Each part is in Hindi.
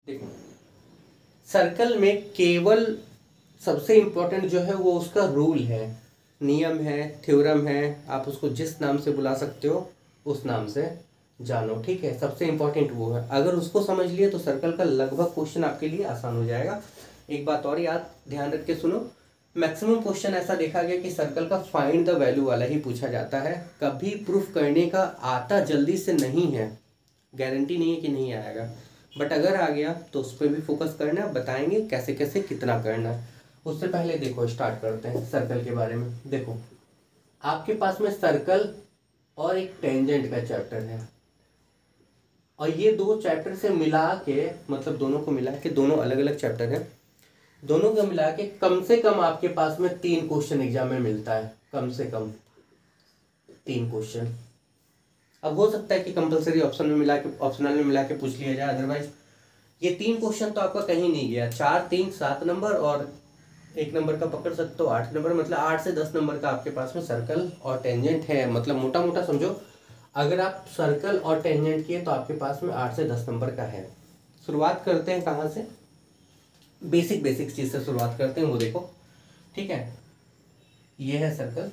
देखो, सर्कल में केवल सबसे इम्पोर्टेंट जो है वो उसका रूल है, नियम है, थ्योरम है, आप उसको जिस नाम से बुला सकते हो उस नाम से जानो, ठीक है। सबसे इम्पोर्टेंट वो है, अगर उसको समझ लिए तो सर्कल का लगभग क्वेश्चन आपके लिए आसान हो जाएगा। एक बात और याद ध्यान रख के सुनो, मैक्सिमम क्वेश्चन ऐसा देखा गया कि सर्कल का फाइंड द वैल्यू वाला ही पूछा जाता है, कभी प्रूफ करने का आता जल्दी से नहीं है, गारंटी नहीं है कि नहीं आएगा, बट अगर आ गया तो उस पर भी फोकस करना है, बताएंगे कैसे कैसे कितना करना है। उससे पहले देखो स्टार्ट करते हैं सर्कल के बारे में। देखो, आपके पास में सर्कल और एक टेंजेंट का चैप्टर है, और ये दो चैप्टर से मिला के, मतलब दोनों को मिला के, दोनों अलग अलग चैप्टर है, दोनों को मिला के कम से कम आपके पास में 3 क्वेश्चन एग्जाम में मिलता है, कम से कम 3 क्वेश्चन। अब हो सकता है कि कंपलसरी ऑप्शन में मिला के, ऑप्शनल में मिला के पूछ लिया जाए, अदरवाइज ये 3 क्वेश्चन तो आपका कहीं नहीं गया। 4 3 7 नंबर और 1 नंबर का पकड़ सकते हो 8 नंबर, मतलब 8 से 10 नंबर का आपके पास में सर्कल और टेंजेंट है। मतलब मोटा मोटा समझो, अगर आप सर्कल और टेंजेंट किए तो आपके पास में 8 से 10 नंबर का है। शुरुआत करते हैं कहाँ से, बेसिक बेसिक चीज से शुरुआत करते हैं, वो देखो, ठीक है। ये है सर्कल,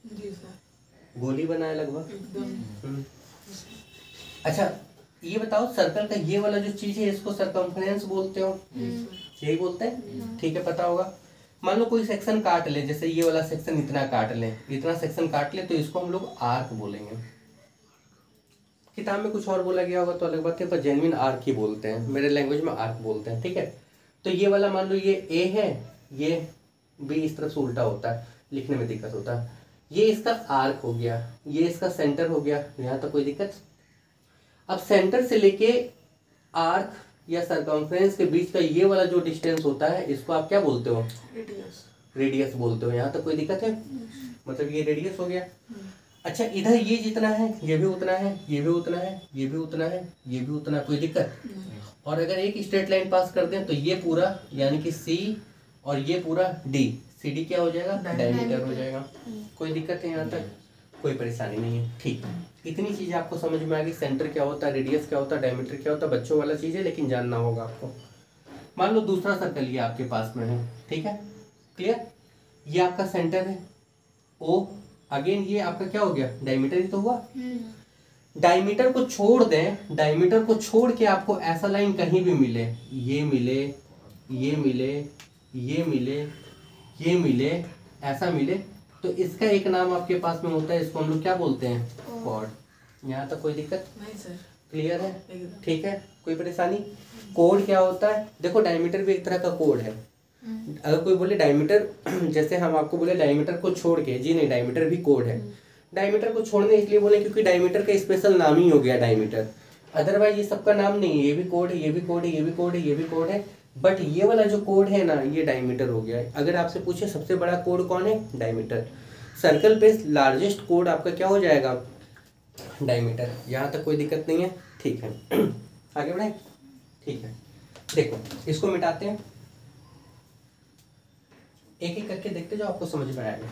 जी सर, गोली बनाए लगभग। एकदम। अच्छा, ये बताओ, सर्कल का ये वाला जो चीज है इसको सरकमफ्रेंस बोलते हो, यही बोलते हैं, ठीक है, पता होगा। मान लो कोई सेक्शन काट ले, जैसे ये वाला सेक्शन इतना काट ले, इतना सेक्शन काट ले, तो इसको हम लोग आर्क बोलेंगे। किताब में कुछ और बोला गया होगा तो अलग बात है, पर जेन्युइन आर्क ही बोलते हैं, मेरे लैंग्वेज में आर्क बोलते हैं, ठीक है। तो ये वाला मान लो ये ए है, ये बी इस तरफ से उल्टा होता है, लिखने में दिक्कत होता है। ये इसका आर्क हो गया, ये इसका सेंटर हो गया, यहाँ तक कोई दिक्कत। अब सेंटर से लेके आर्क या सरकमफ्रेंस के बीच का ये वाला जो डिस्टेंस होता है, इसको आप क्या बोलते हो? रेडियस। रेडियस बोलते हो। यहाँ तक कोई दिक्कत है? मतलब ये रेडियस हो गया। अच्छा, इधर ये जितना है ये भी उतना है, ये भी उतना है, ये भी उतना है, ये भी उतना है, कोई दिक्कत? और अगर एक स्ट्रेट लाइन पास कर दें तो ये पूरा यानी कि सी और ये पूरा डी, सी डी क्या हो जाएगा? डायमीटर हो जाएगा। कोई दिक्कत है यहाँ तक? कोई परेशानी नहीं है, ठीक। इतनी चीज़ें आपको समझ में आ गई, सेंटर क्या होता है, रेडियस क्या होता है, डायमीटर क्या होता है, बच्चों वाला चीज़ है लेकिन जानना होगा आपको। मान लो दूसरा सर्कल ये आपके पास में है, ठीक है, क्लियर। ये आपका सेंटर है ओ, अगेन ये आपका क्या हो गया? डायमीटर ही तो हुआ। डायमीटर को छोड़ दें, डायमीटर को छोड़ के आपको ऐसा लाइन कहीं भी मिले, ये मिले, ये मिले, ये मिले, ये मिले, ऐसा मिले, तो इसका एक नाम आपके पास में होता है, इसको हम लोग क्या बोलते हैं? कॉर्ड। यहाँ तक कोई दिक्कत? नहीं सर, क्लियर है? एकदम। ठीक है, कोई परेशानी? कोड क्या होता है? देखो, डायमीटर भी एक तरह का कोड है। अगर कोई बोले डायमीटर, जैसे हम आपको बोले डायमीटर को छोड़ के, जी नहीं, डायमीटर भी कोड है। डायमीटर को छोड़ने इसलिए बोले क्योंकि डायमीटर का स्पेशल नाम ही हो गया डायमीटर, अदरवाइज ये सबका नाम नहीं है। ये भी कोड है, ये भी कोड है, ये भी कोड है, ये भी कोड है, बट ये वाला जो कोड है ना, ये डायमीटर हो गया है। अगर आपसे पूछे सबसे बड़ा कोड कौन है? डायमीटर। सर्कल पे लार्जेस्ट कोड आपका क्या हो जाएगा? डायमीटर। यहाँ तक कोई दिक्कत नहीं है, ठीक है। आगे बढ़े, ठीक है। देखो, इसको मिटाते हैं, एक एक करके देखते जाओ, आपको समझ में आएगा।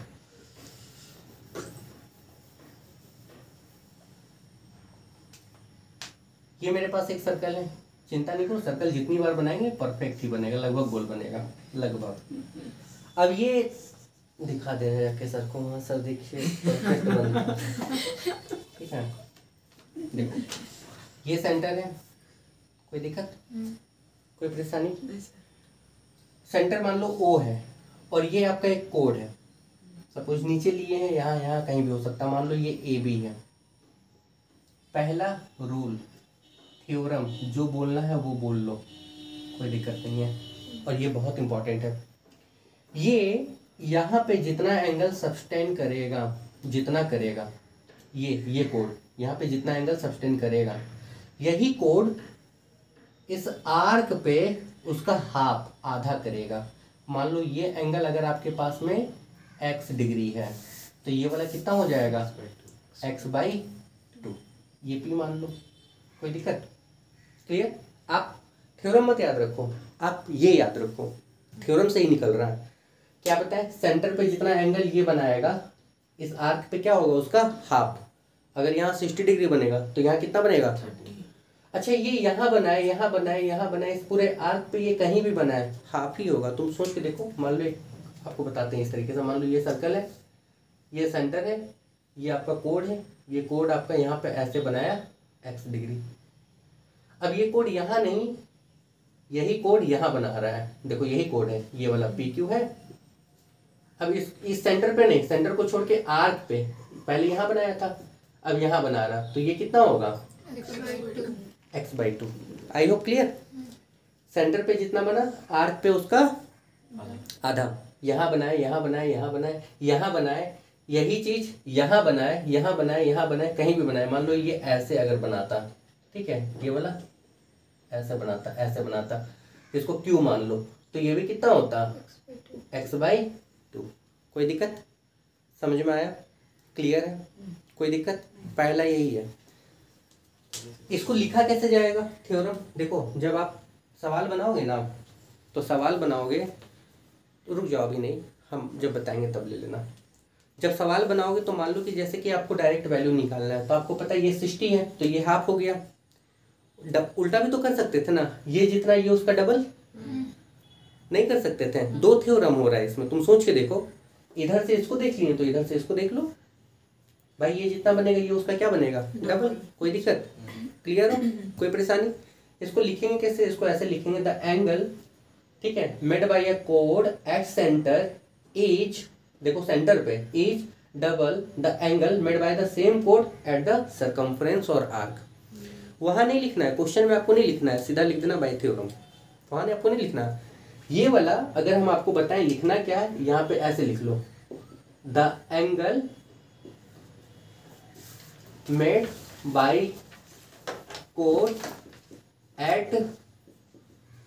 ये मेरे पास एक सर्कल है, चिंता नहीं करो, सर्कल जितनी बार बनाएंगे परफेक्ट ही बनेगा, लगभग गोल बनेगा, लगभग। अब ये दिखा दे रहे हैं सर को, हाँ सर देखिए परफेक्ट बनता है, ठीक है। देखो, ये सेंटर है, कोई दिक्कत, कोई परेशानी? नहीं सर। सेंटर मान लो ओ है, और ये आपका एक कोड है, सपोज नीचे लिए हैं, यहाँ यहाँ कहीं भी हो सकता है, मान लो ये ए बी है। पहला रूल, थ्योरम, जो बोलना है वो बोल लो, कोई दिक्कत नहीं है, और ये बहुत इंपॉर्टेंट है। ये यहाँ पे जितना एंगल सब्सटेंड करेगा, जितना करेगा, ये कोड यहाँ पे जितना एंगल सब्सटेंड करेगा, यही कोड इस आर्क पे उसका हाफ, आधा करेगा। मान लो ये एंगल अगर आपके पास में x डिग्री है, तो ये वाला कितना हो जाएगा? x/2। ये p मान लो, कोई दिक्कत? क्लियर? आप थ्योरम मत याद रखो, आप ये याद रखो, थ्योरम से ही निकल रहा है। क्या पता है? सेंटर पे जितना एंगल ये बनाएगा, इस आर्क पे क्या होगा? उसका हाफ। अगर यहाँ 60 डिग्री बनेगा तो यहाँ कितना बनेगा? 30। अच्छा ये यहाँ बनाए, यहाँ बनाए, यहाँ बनाए, इस पूरे आर्क पे ये कहीं भी बनाए हाफ ही होगा। तुम सोच के देखो, मान लो आपको बताते हैं इस तरीके से, मान लो ये सर्कल है, ये सेंटर है, ये आपका कोड है, ये कोड आपका यहाँ पे ऐसे बनाया x डिग्री। अब ये कोड यहाँ नहीं, यही कोड यहाँ बना रहा है, देखो यही कोड है, ये वाला PQ है। अब इस सेंटर पे नहीं, सेंटर को छोड़ के आर्क पे पहले यहाँ बनाया था, अब यहाँ बना रहा, तो ये कितना होगा x/2। आई होप क्लियर। सेंटर पे जितना बना, आर्क पे उसका आधा। यहाँ बनाए, यहाँ बनाए, यहाँ बनाए, यहाँ बनाए, यही चीज यहाँ बनाए, यहाँ बनाए, यहाँ बनाए, कहीं भी बनाए। मान लो ये ऐसे अगर बनाता, ठीक है, ये वाला ऐसे बनाता, ऐसे बनाता, इसको Q मान लो, तो ये भी कितना होता x/2। कोई दिक्कत? समझ में आया? क्लियर है? कोई दिक्कत? पहला यही है। इसको लिखा कैसे जाएगा थ्योरम? देखो जब आप सवाल बनाओगे ना, तो सवाल बनाओगे तो रुक जाओ, अभी नहीं, हम जब बताएंगे तब ले लेना। जब सवाल बनाओगे तो मान लो कि जैसे कि आपको डायरेक्ट वैल्यू निकालना है, तो आपको पता है ये 60 है, तो ये हाफ हो गया। उल्टा भी तो कर सकते थे ना, ये जितना ये उसका डबल नहीं कर सकते थे? दो थ्योरम हो रहा है इसमें, तुम सोच के देखो। इधर से इसको देख लिए तो इधर से इसको देख लो भाई, ये जितना बनेगा ये उसका क्या बनेगा? डबल। कोई दिक्कत? क्लियर हो? कोई परेशानी? इसको लिखेंगे कैसे? इसको ऐसे लिखेंगे, द एंगल, ठीक है, made by a code at centre is, देखो सेंटर पे, is double the angle made by the same code at the circumference और आर्क। वहां नहीं लिखना है, क्वेश्चन में आपको नहीं लिखना है, सीधा लिख देना बाय थ्योरम, वहां नहीं, आपको नहीं लिखना है। ये वाला अगर हम आपको बताएं लिखना क्या है, यहाँ पे ऐसे लिख लो, द एंगल मेड बाय कोड एट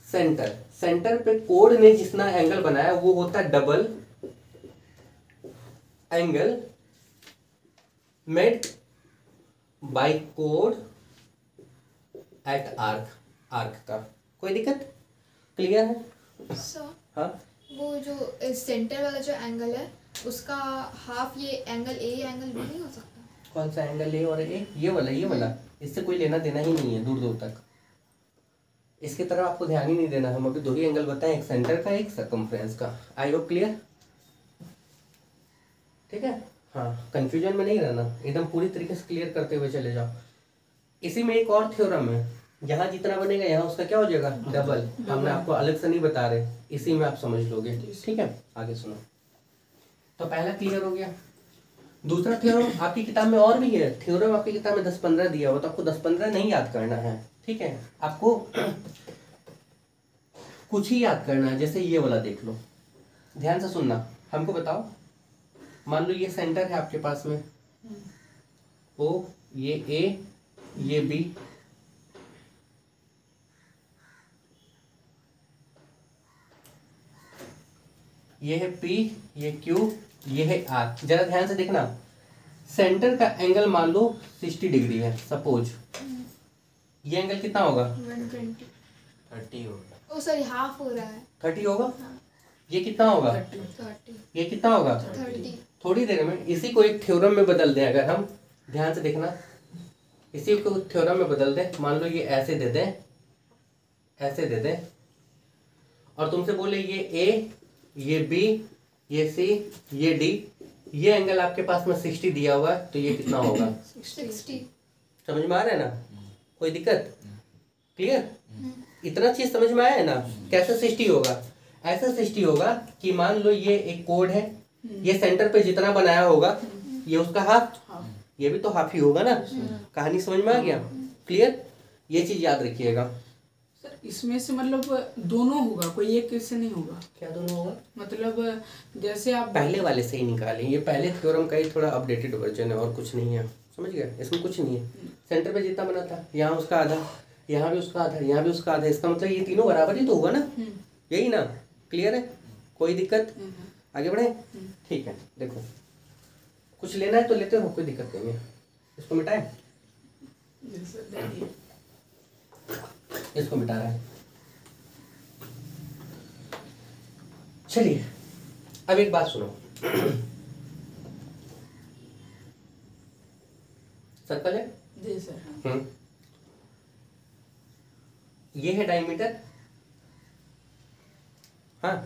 सेंटर, सेंटर पे कोड ने जितना एंगल बनाया वो होता है डबल एंगल मेड बाय कोड एट आर्क, आर्क का। कोई दिक्कत? क्लियर है? सर हाँ, वो जो सेंटर वाला जो एंगल है उसका हाफ ये एंगल ए एंगल बी नहीं हो सकता? कौन सा एंगल ए और ए? ये वाला, ये वाला, इससे कोई लेना देना ही नहीं है दूर दूर तक, इसकी तरफ आपको ध्यान ही नहीं देना। हम अभी दो ही एंगल बताएं, एक सेंटर का, एक सर्कम्फ्रेंस का। आई होप क्लियर? ठीक है, हाँ, कंफ्यूजन में नहीं रहना, एकदम पूरी तरीके से क्लियर करते हुए चले जाओ। इसी में एक और थ्योरम है, यहाँ जितना बनेगा यहाँ उसका क्या हो जाएगा? डबल। हमने आपको अलग से नहीं बता रहे, इसी में आप समझ लोगे। ठीक है, आगे सुनो। तो पहला क्लियर हो गया। दूसरा थ्योरम आपकी किताब में और भी है, थ्योरम आपकी किताब में 10-15 दिया हुआ, तो आपको 10-15 नहीं याद करना है, ठीक है, आपको कुछ ही याद करना है। जैसे ये वाला देख लो, ध्यान से सुनना, हमको बताओ, मान लो ये सेंटर है आपके पास में, ओ, ये ए, ये बी, ये है पी, ये क्यू, ये है आर। जरा ध्यान से देखना, सेंटर का एंगल मान लो 60 डिग्री है सपोज, ये एंगल कितना होगा? 120। 30 होगा। ओ सॉरी, हाफ हो रहा है। 30 होगा। हाँ। ये कितना होगा? 30। ये कितना होगा? 30। थोड़ी देर में इसी को एक थ्योरम में बदल दें, अगर हम ध्यान से देखना, इसी को थ्योरम में बदल दें। मान लो ये ऐसे दे दें, ऐसे दे दें, और तुमसे बोले ये ए, ये बी, ये सी, ये डी, ये एंगल आपके पास में 60 दिया हुआ है, तो ये कितना होगा? 60। समझ में आ रहा है ना? कोई दिक्कत? क्लियर? इतना चीज समझ में आया है ना? कैसे 60 होगा? ऐसा 60 होगा कि मान लो ये एक कोड है, ये सेंटर पे जितना बनाया होगा ये उसका हाफ, ये भी तो हाफ ही होगा ना। कहानी समझ में आ गया? क्लियर? ये चीज याद रखिएगा। सर इसमें से मतलब दोनों होगा, कोई एक से नहीं होगा? क्या दोनों होगा? मतलब जैसे आप पहले वाले से ही निकालें, ये पहले थ्योरम का ही थोड़ा अपडेटेड वर्जन है और कुछ नहीं है, समझ गया? इसमें कुछ नहीं है। सेंटर पे जितना बना था यहाँ उसका आधा, यहाँ भी उसका आधा, यहाँ भी उसका आधा, इसका मतलब ये तीनों बराबर ही तो हुआ ना, यही ना? क्लियर है? कोई दिक्कत? आगे बढ़े? ठीक है, देखो कुछ लेना है तो लेते रहो, कोई दिक्कत नहीं है। इसको मिटाएं, इसको मिटा रहा है। चलिए अब एक बात सुनो, सर्कल है, जी सर। ये है डायमीटर। हाँ,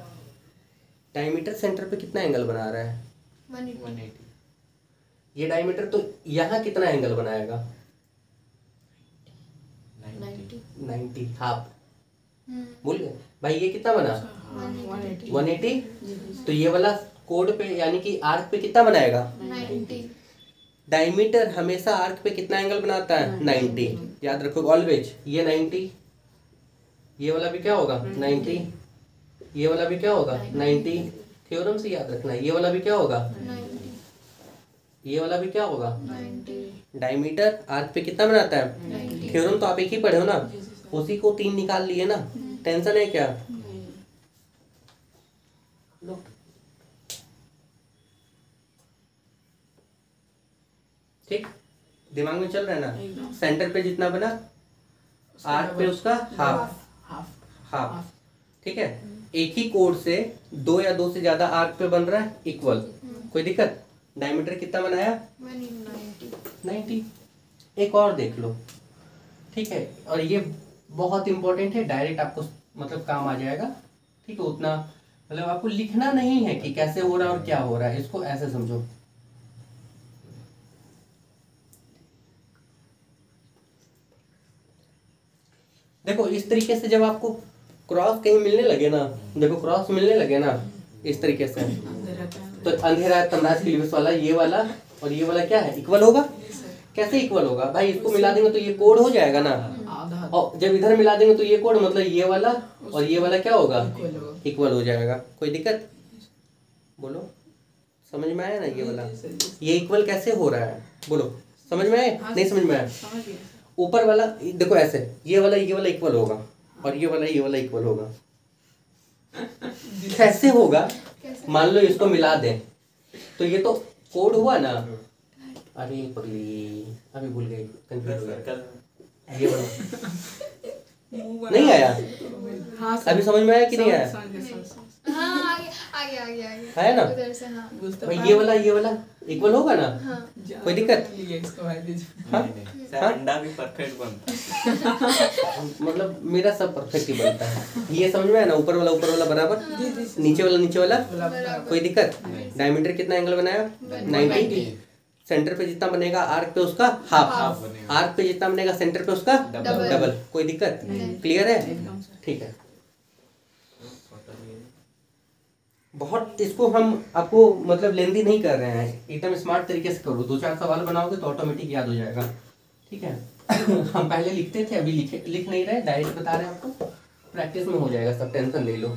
डायमीटर सेंटर पे कितना एंगल बना रहा है? 180। ये डायमीटर तो यहाँ कितना एंगल बनाएगा? 90। 90, हाफ। भूल गए भाई, ये कितना बना? 180। 180। तो ये वाला कोड पे यानी कि आर्क पे कितना बनाएगा? 90। डायमीटर हमेशा आर्क पे कितना एंगल बनाता है? 90। याद रखो ऑलवेज, ये 90, ये वाला भी क्या होगा? 90, ये वाला भी क्या होगा? 90। थ्योरम से याद रखना है, ये वाला भी क्या होगा? 90। ये वाला भी क्या होगा? 90। डायमीटर आर्क पे कितना बनाता है? 90। थ्योरम तो आप एक ही पढ़े हो ना, उसी को 3 निकाल लिए ना, टेंशन है क्या? लो। ठीक, दिमाग में चल रहा है ना? एकदम। सेंटर पे जितना बना, आर्क पे उसका हाफ। हाफ। हाफ, ठीक है। एक ही कोड से 2 या 2 से ज्यादा आर्क पे बन रहा है इक्वल, कोई दिक्कत? डायमीटर कितना बनाया? 190। 90। एक और देख लो, ठीक है। और ये बहुत इंपॉर्टेंट है, डायरेक्ट आपको मतलब काम आ जाएगा, ठीक है। उतना मतलब आपको लिखना नहीं है कि कैसे हो रहा है और क्या हो रहा है, इसको ऐसे समझो। देखो इस तरीके से जब आपको क्रॉस कहीं मिलने लगे ना, देखो क्रॉस मिलने लगे ना इस तरीके से, तो अंधेरा तमराज की लिविस वाला, ये वाला और ये वाला क्या है? इक्वल होगा। कैसे इक्वल होगा भाई? इसको मिला देंगे तो ये कोड हो जाएगा ना, आधा और जब इधर मिला देंगे तो ये कोड, मतलब ये वाला और ये वाला क्या होगा? इक्वल हो जाएगा। कोई दिक्कत? बोलो, समझ में आया ना? ये वाला ये इक्वल कैसे हो रहा है? बोलो, समझ में आया? नहीं समझ में आया? समझ गए। ऊपर वाला देखो ऐसे, ये वाला इक्वल होगा और ये वाला इक्वल होगा। कैसे होगा? कैसे? मान लो इसको मिला दें तो ये तो कोड हुआ ना। अरे पगली, अभी भूल गई, कंफ्यूज हो गया। ये वाला नहीं आया? हाँ अभी समझ में आया कि नहीं आया? हाँ, आगे आगे आगे आगे है ना? उधर से। हाँ भाई ये वाला इक्वल होगा ना? हाँ। कोई दिक्कत? हाँ? हाँ? अंडा भी परफेक्ट बनता है। मतलब मेरा सब परफेक्ट ही बनता है। ये समझ में आया ना? ऊपर वाला बराबर, नीचे वाला कोई दिक्कत? डायमीटर कितना एंगल बनाया? 90। सेंटर पे जितना बनेगा आर्क पे उसका हाफ, आर्क पे जितना बनेगा सेंटर पे उसका डबल। कोई दिक्कत? क्लियर है? ठीक है। बहुत इसको हम आपको मतलब लेंदी नहीं कर रहे हैं, एकदम स्मार्ट तरीके से करो। 2-4 सवाल बनाओगे तो ऑटोमेटिक याद हो जाएगा, ठीक है। हम पहले लिखते थे, अभी लिख नहीं रहे, डायरेक्ट बता रहे हैं आपको। प्रैक्टिस में हो जाएगा सब, टेंशन ले लो।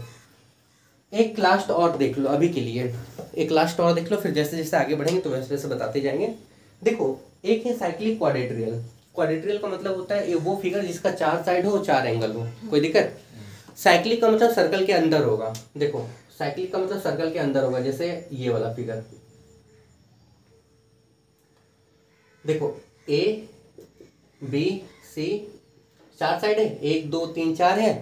एक लास्ट और देख लो अभी के लिए, एक लास्ट और देख लो, फिर जैसे जैसे आगे बढ़ेंगे तो वैसे वैसे बताते जाएंगे। देखो एक है साइक्लिक क्वाड्रेट्रियल। क्वाड्रेट्रियल का मतलब होता है वो फिगर जिसका 4 साइड हो, 4 एंगल हो। कोई दिक्कत? साइक्लिक का मतलब सर्कल के अंदर होगा। देखो साइक्लिक का मतलब सर्कल के अंदर होगा, जैसे ये वाला फिगर देखो, ए बी सी 4 साइड है, 1 2 3 4 है,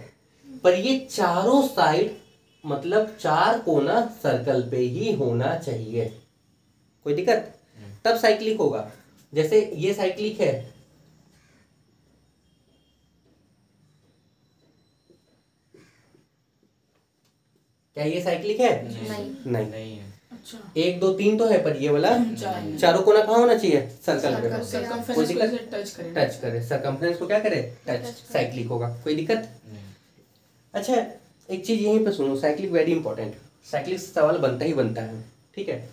पर ये चारों साइड मतलब 4 कोना सर्कल पे ही होना चाहिए। कोई दिक्कत? तब साइक्लिक होगा। जैसे ये साइक्लिक है, क्या ये साइक्लिक है? नहीं। नहीं है। अच्छा 1 2 3 तो है, पर ये वाला चारों कोना कहाँ होना चाहिए? सर्कल पे। कोई सर्कमफ्रेंस को दिक्कत? ऐसे टच करें। टच करे, सरकमफ्रेंस को क्या करे? टच। साइक्लिक होगा। कोई दिक्कत? अच्छा एक चीज यहीं पे सुनो, साइक्लिक वेरी इंपॉर्टेंट, साइक्लिक सवाल बनता ही बनता है, ठीक है।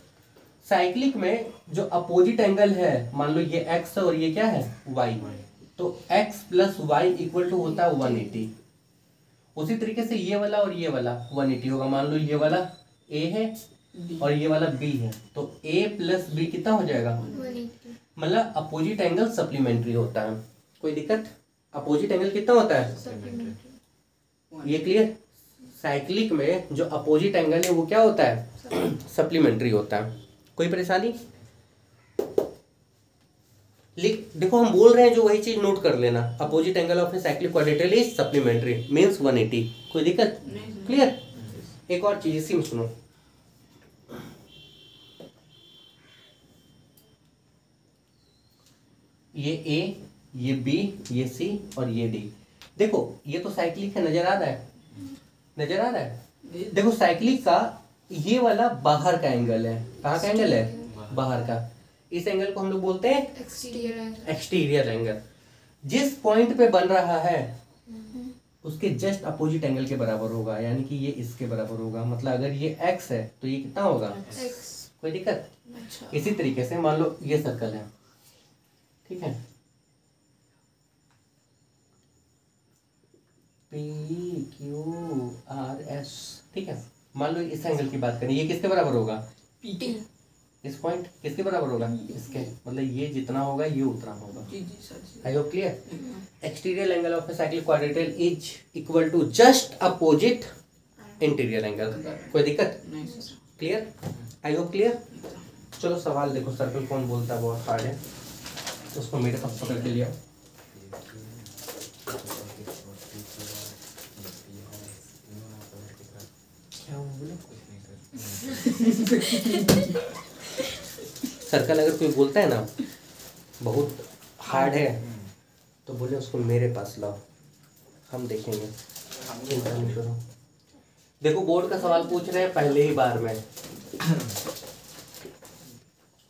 साइक्लिक में जो अपोजिट एंगल है, मान लो ये x और ये क्या है? y, तो x plus y equal to होता है 180। उसी तरीके से ये वाला और ये वाला 180 होगा। मान लो ये वाला a है और ये वाला b है, तो a प्लस b कितना हो जाएगा? 180। मतलब अपोजिट एंगल सप्लीमेंट्री होता है। कोई दिक्कत? अपोजिट एंगल कितना होता है? सप्लीमेंट्री। ये क्लियर? साइक्लिक में जो अपोजिट एंगल है वो क्या होता है? सप्लीमेंट्री होता है। कोई परेशानी? लिख, देखो हम बोल रहे हैं जो वही चीज नोट कर लेना। Opposite angle of a cyclic quadrilateral is supplementary, means 180। कोई दिक्कत? क्लियर? एक और चीज इसी में सुनो, ये A, ये B, ये C और ये D, देखो ये तो साइक्लिक है, नजर आ रहा है, नजर आ रहा है। देखो साइक्लिक का ये वाला बाहर का एंगल है, कहाँ का एंगल है, बाहर का। इस एंगल को हम लोग बोलते हैं एक्सटीरियर एंगल। Exterior angle. जिस पॉइंट पे बन रहा है उसके जस्ट अपोजिट एंगल के बराबर होगा, यानी कि ये इसके बराबर होगा। मतलब अगर ये x है तो ये कितना होगा, एक्स। कोई दिक्कत। अच्छा इसी तरीके से मान लो ये सर्कल है, ठीक है, PQRS, ठीक है। मान लो इस एंगल की बात करें, ये किसके बराबर होगा, पी इस पॉइंट किसके बराबर होगा, इसके। मतलब ये जितना होगा ये उतना होगा। जी जी सर जी। I hope clear. Exterior angle of a cyclic quadrilateral is equal to just opposite interior angle. कोई दिक्कत, नहीं sir. Clear, I hope clear. चलो सवाल देखो, सर्कल कौन बोलता है, बहुत हार्ड है, उसको मेरे पास पकड़ के लिया। क्या बोले, सर्कल अगर कोई बोलता है ना बहुत हार्ड है तो बोले उसको मेरे पास लाओ, हम देखेंगे, चिंता नहीं करो। देखो बोर्ड का सवाल पूछ रहे हैं पहले ही बार में,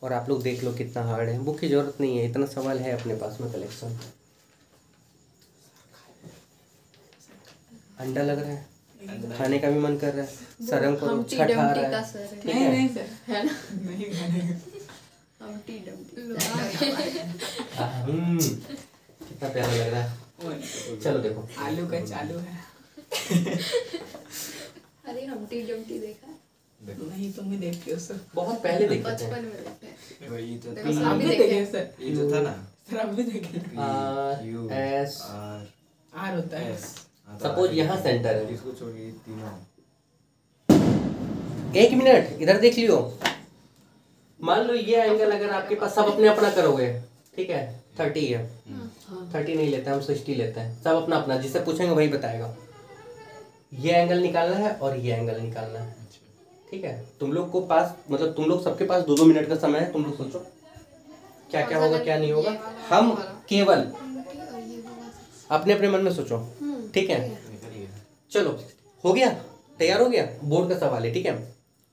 और आप लोग देख लो कितना हार्ड है। बुक की जरूरत नहीं है, इतना सवाल है अपने पास में कलेक्शन। अंडा लग रहा है, खाने का भी मन कर रहा है, शर्म करो, हमटी छठ आ डमटी रहा का है, सर है। ठीक नहीं है। नहीं सर है ना, नहीं खाने हमटी डमटी। कितना प्यारा लग रहा है। चलो देखो, आलू का चालू है। अरे हमटी डमटी देखा है? नहीं तुम ही देखते हो सर। बहुत पहले देखे थे। बचपन में देखते हैं। वही तो देखो, था। आप भी देखे देखे हैं। सर। ये तो था ना, सर आप भी देखे। S आर होता है। सपोज यहाँ सेंटर है। इसको छोड़िए तीनों। एक मिनट इधर देख लियो। मान लो ये एंगल अगर आपके पास, सब अपने अपना करोगे, ठीक है, 30 है, 30 नहीं लेते हम, 60 लेते हैं, सब अपना अपना, जिससे पूछेंगे वही बताएगा। ये एंगल निकालना है और ये एंगल निकालना है, ठीक है। तुम लोग को पास, मतलब तुम लोग सबके पास 2-2 मिनट का समय है, तुम लोग सोचो क्या क्या होगा क्या नहीं होगा। हम केवल और ये वाला। अपने अपने मन में सोचो, ठीक है। निकल गया। चलो हो गया, तैयार हो गया। बोर्ड का सवाल है, ठीक है।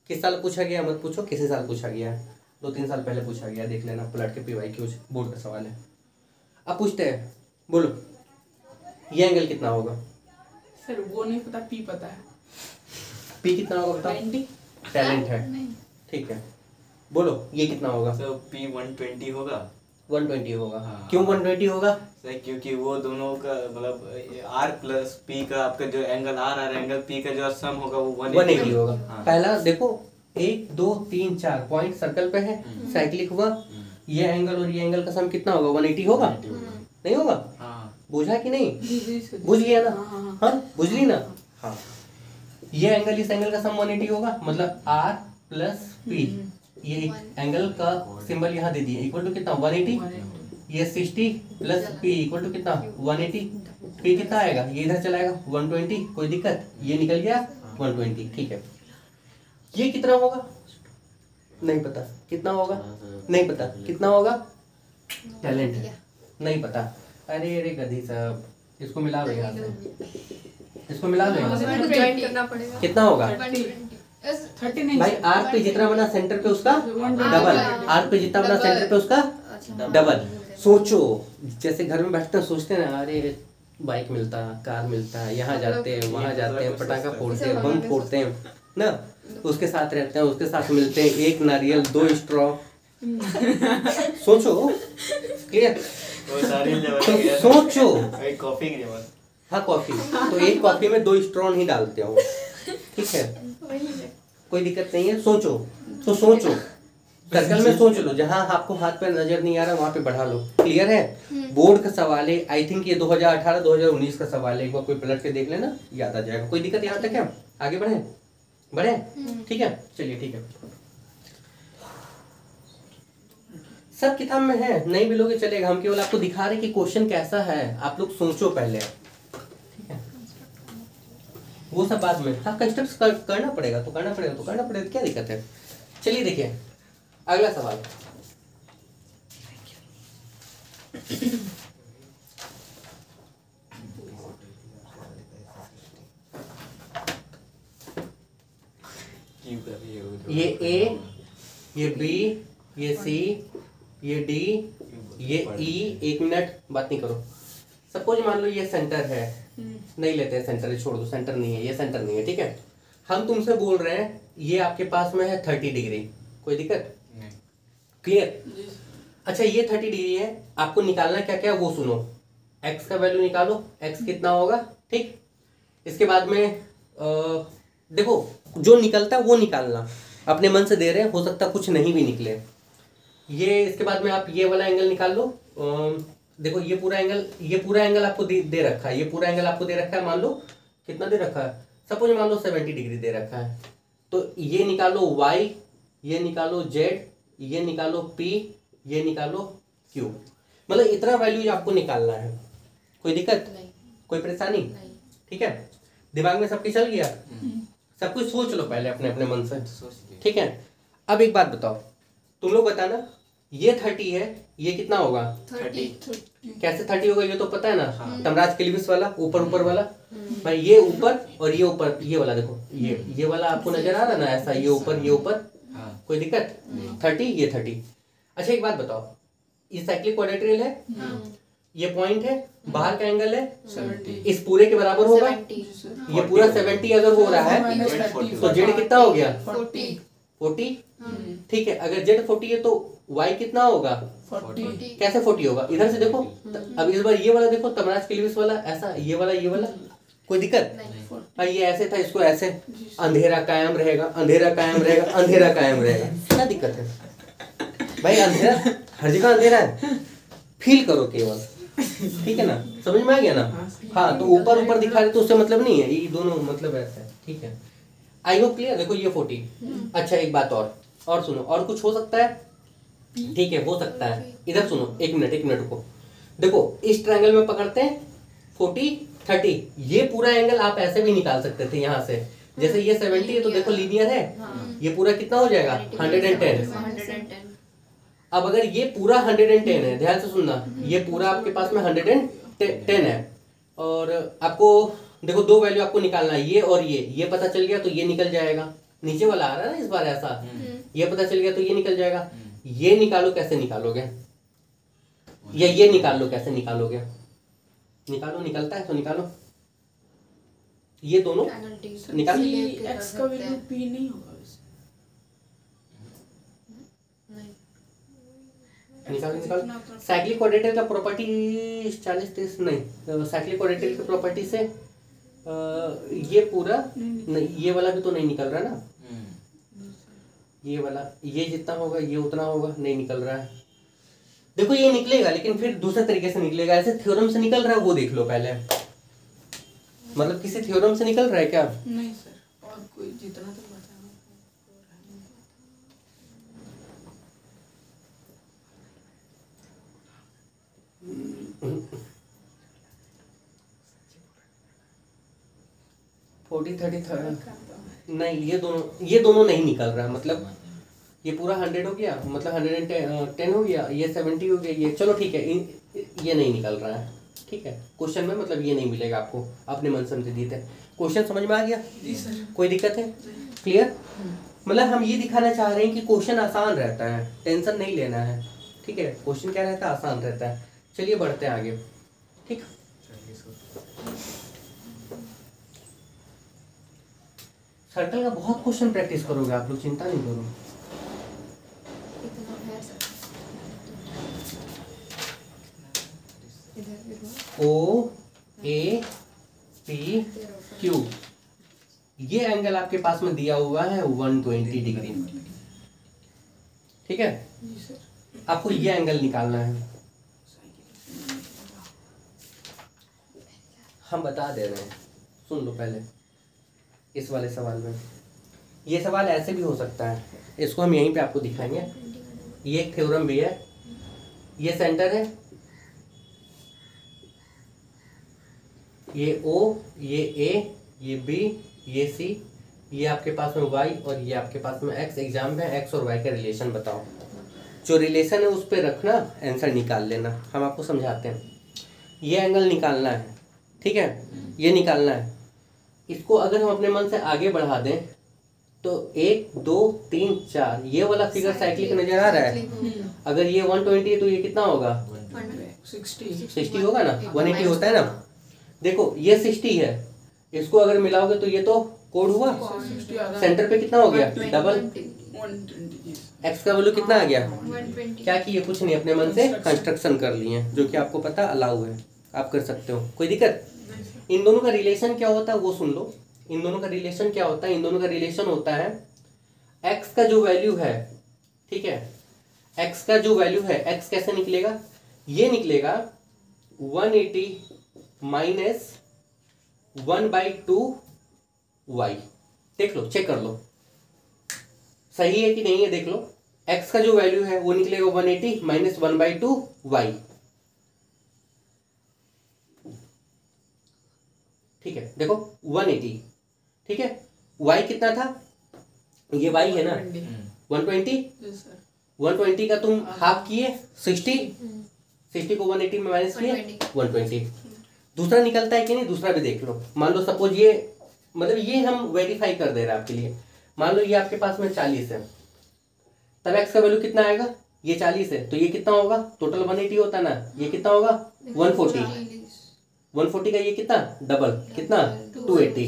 किस साल पूछा गया मत पूछो, किसी साल पूछा गया है, 2-3 साल पहले पूछा गया, देख लेना पलट के PYQ। बोर्ड का सवाल है। अब पूछते हैं, बोलो ये एंगल कितना होगा। सर वो नहीं पता, पी पता है। P कितना होगा बताओ, 90। टैलेंट है, ठीक है। बोलो ये कितना होगा, तो P 120 होगा। 120 होगा। हाँ। क्यों 120 होगा, सही, क्योंकि वो दोनों का मतलब R प्लस P का आपका जो एंगल R और एंगल P का जो सम होगा वो 180 होगा। हाँ। पहला देखो 1 2 3 4 पॉइंट सर्कल पे है, साइक्लिक हुआ। ये एंगल और ये एंगल का सम कितना होगा, 180 होगा, नहीं होगा। हाँ। बुझा कि नहीं, जी जी सर। बुझ गया ना, हाँ, हाँ, हाँ बुझ ली ना। हाँ ये एंगल इस एंगल का सम 180 होगा, मतलब R प्लस P। ये एंगल का सिंबल यहाँ दे दिए, इक्वल टू कितना 180। ये 60 प्लस P इक्वल टू कितना 180। P कितना आएगा, ये इधर चलाएगा 120, कोई दिक्कत, ये निकल गया 120, ठीक है। ये कितना होगा नहीं पता, कितना होगा नहीं पता, कितना होगा, टैलेंट है नहीं पता। अरे अरे गधी साहब, इसको मिला दो यहाँ से, इसको मिला दो यहाँ से। हमें कुछ ज्वाइन करना पड़ेगा। कितना होगा 30 नहीं भाई, सर। आर पे जितना बना सेंटर पे उसका डबल, आर पे जितना बना सेंटर पे उसका डबल। सोचो जैसे घर में बैठते हैं सोचते हैं ना, अरे बाइक मिलता, कार मिलता, यहाँ जाते हैं वहाँ जाते हैं, पटाखा फोड़ते हैं, बम फोड़ते हैं ना, उसके साथ रहते हैं, उसके साथ मिलते हैं, 1 नारियल 2 स्ट्रॉ। सोचो, क्लियर, वो सारी तो लेवल सोचो। एक कॉफी की लेवल। हाँ कॉफी, तो एक कॉफी में 2 स्ट्रॉ ही डालते हो, ठीक है, कोई दिक्कत नहीं है। सोचो, तो सोचो, सर्कल में सोच लो, जहां आपको हाथ पे नजर नहीं आ रहा वहां पे बढ़ा लो। क्लियर है। बोर्ड का सवाल है, आई थिंक ये 2018-2019 का सवाल है, एक बार कोई पलट के देख लेना, याद आ जाएगा। कोई दिक्कत यहाँ तक है, आगे बढ़े बढ़े, ठीक है, चलिए ठीक है। सब किताब में है, नहीं भी लोगे चलेगा, हम केवल आपको दिखा रहे कि क्वेश्चन कैसा है, आप लोग सोचो पहले, ठीक है। वो सब बाद में, हाँ कंस्ट्रक्ट करना पड़ेगा तो करना पड़ेगा तो करना पड़ेगा, क्या दिक्कत है। चलिए देखिए अगला सवाल। क्यों कर रही है वो? ये ए, ये बी, ये सी, ये डी, ये ई। एक मिनट बात नहीं करो। सपोज मान लो ये सेंटर है, नहीं लेते हैं सेंटर, छोड़ दो, सेंटर नहीं है, ये सेंटर नहीं है, ठीक है। हम तुमसे बोल रहे हैं ये आपके पास में है 30 डिग्री, कोई दिक्कत? नहीं। क्लियर? अच्छा ये 30 डिग्री है, आपको निकालना क्या क्या वो सुनो। x का वैल्यू निकालो, x कितना होगा, ठीक। इसके बाद में देखो जो निकलता है वो निकालना, अपने मन से दे रहे हैं, हो सकता कुछ नहीं भी निकले। ये इसके बाद में आप ये वाला एंगल निकाल लो। देखो ये पूरा एंगल आपको दे रखा है, ये पूरा एंगल आपको दे रखा है, मान लो कितना दे रखा है, सपोज मान लो 70 डिग्री दे रखा है। तो ये निकालो y, ये निकालो z, ये निकालो p, ये निकालो q। मतलब इतना वैल्यू आपको निकालना है। कोई दिक्कत, नहीं कोई परेशानी? नहीं। ठीक है, दिमाग में सबके चल गया? सब कुछ सोच लो पहले अपने अपने मन से, ठीक है। अब एक बात बताओ, तुम लोग बताना, ये 30 है, ये कितना होगा? 30। कैसे 30 होगा ये तो पता है ना, तमराज क्लिविस वाला, ऊपर वाला। भाई ये ऊपर और ये ऊपर, ये वाला देखो, ये वाला आपको नजर आ रहा ना, ऐसा ये ऊपर। कोई दिक्कत? 30, ये 30। अच्छा एक बात बताओ, ये साइक्लिक क्वाड्रेट्रियल है, ये पॉइंट है, बाहर का एंगल है 70। इस पूरे के बराबर होगा। 70। ये पूरा 70 अगर हो रहा है तो जेड कितना हो गया? 40। ठीक है, अगर जेड 40 है तो वाई कितना होगा? 40। कैसे 40 होगा? इधर से देखो, अब इस बार ये वाला देखो, तमराज क्लिविस वाला ऐसा, ये वाला। कोई दिक्कत? और ये ऐसे था, इसको ऐसे, अंधेरा कायम रहेगा, अंधेरा कायम रहेगा। क्या दिक्कत है भाई? अंधेरा हर जगह अंधेरा है, फील करो केवल, ठीक है ना? समझ में आ गया ना? हाँ, तो ऊपर दिखा रहे तो उससे मतलब नहीं है, ये दोनों मतलब ऐसा है, ठीक है। आई होप क्लियर। देखो ये 40। अच्छा एक बात और सुनो, और कुछ हो सकता है? ठीक है, हो सकता है। इधर सुनो, एक मिनट रुको। देखो इस ट्रायंगल में पकड़ते हैं 40, 30, ये पूरा एंगल आप ऐसे भी निकाल सकते थे यहाँ से। जैसे ये 70 है तो देखो लीनियर है, ये पूरा कितना हो जाएगा? 110। अब अगर ये पूरा 110 है, ध्यान से सुनना, ये पूरा आपके पास में 110 है, और आपको देखो दो वैल्यू आपको निकालना है, ये और ये पता चल गया तो ये निकल जाएगा। नीचे वाला आ रहा है ना इस बार ऐसा, ये पता चल गया तो ये निकल जाएगा। ये निकालो, कैसे निकालोगे? या ये निकाल लो, कैसे निकालोगे? निकालो, निकलता है तो निकालो। ये दोनों निकालो। x का वैल्यू p नहीं होगा वैसे। निकालो। साइक्लिक क्वाड्रेट्रियल का प्रॉपर्टी 40-30 नहीं, साइक्लिक क्वाड्रेट्रियल की प्रॉपर्टी से ये पूरा नहीं, ये वाला भी तो नहीं निकल रहा ना, ये वाला, ये जितना होगा ये उतना होगा, नहीं निकल रहा है। देखो ये निकलेगा, लेकिन फिर दूसरे तरीके से निकलेगा। ऐसे थ्योरम से निकल रहा है वो देख लो पहले, मतलब किसी थ्योरम से निकल रहा है क्या? नहीं सर, और कोई जितना तक बचा फोर्टी 30 नहीं, ये दोनों नहीं निकल रहा, मतलब ये पूरा 100 हो गया, मतलब 110 हो गया, ये 70 हो गया, ये चलो ठीक है, ये नहीं निकल रहा है, ठीक है। क्वेश्चन में मतलब ये नहीं मिलेगा आपको, अपने मन से दिए थे। क्वेश्चन समझ में आ गया? जी सर। कोई दिक्कत है? क्लियर? मतलब हम ये दिखाना चाह रहे हैं कि क्वेश्चन आसान रहता है, टेंशन नहीं लेना है, ठीक है। क्वेश्चन क्या रहता है? आसान रहता है। चलिए बढ़ते हैं आगे, ठीक। सर्कल का बहुत क्वेश्चन प्रैक्टिस करोगे आप लोग, चिंता नहीं करो। ओ ए पी क्यू, ये एंगल आपके पास में दिया हुआ है 120 डिग्री, ठीक है। आपको ये एंगल निकालना है, हम बता दे रहे हैं, सुन लो पहले। इस वाले सवाल में, ये सवाल ऐसे भी हो सकता है, इसको हम यहीं पे आपको दिखाएंगे। ये एक थ्योरम भी है, ये सेंटर है, ये O, ये A, ये B, ये C, ये आपके पास में Y और ये आपके पास में X। एग्जाम में X और Y का रिलेशन बताओ, जो रिलेशन है उस पर रखना, आंसर निकाल लेना। हम आपको समझाते हैं। ये एंगल निकालना है, ठीक है, ये निकालना है। इसको अगर हम अपने मन से आगे बढ़ा दें तो 1 2 3 4 ये वाला फिगर साइक्लिक नजर आ रहा है। अगर ये 120 है तो ये कितना होगा? 60 होगा ना, 180 होता है ना। देखो ये 60 है, इसको अगर मिलाओगे तो ये तो कोड हुआ, सेंटर पे कितना हो गया? डबल। 120। एक्स का वैल्यू कितना आ गया? 120। क्या किए? कुछ नहीं, अपने मन से कंस्ट्रक्शन कर लिए हैं, जो कि आपको पता अलाउ है, आप कर सकते हो, कोई दिक्कत। इन दोनों का रिलेशन क्या होता है वो सुन लो। इन दोनों का रिलेशन क्या होता है? इन दोनों का रिलेशन होता है एक्स का जो वैल्यू है, ठीक है, एक्स का जो वैल्यू है, एक्स कैसे निकलेगा? ये निकलेगा 180 माइनस 1/2 वाई। देख लो, चेक कर लो सही है कि नहीं है, देख लो। एक्स का जो वैल्यू है वो निकलेगा 180 माइनस 1/2 वाई, ठीक है। देखो 180, ठीक है, वाई कितना था? ये वाई है ना, 120। 120 का तुम हाफ किए 60 को 180 में माइनस किए 120। दूसरा निकलता है कि नहीं, दूसरा भी देख लो। मान लो सपोज ये, मतलब ये हम वेरीफाई कर दे रहे हैं आपके लिए। मान लो ये आपके पास में 40 है, तब एक्स का वैल्यू कितना आएगा? ये 40 है तो ये कितना होगा? टोटल 180 होता ना, ये कितना होगा? 140। 140 का ये कितना? डबल, कितना? 280।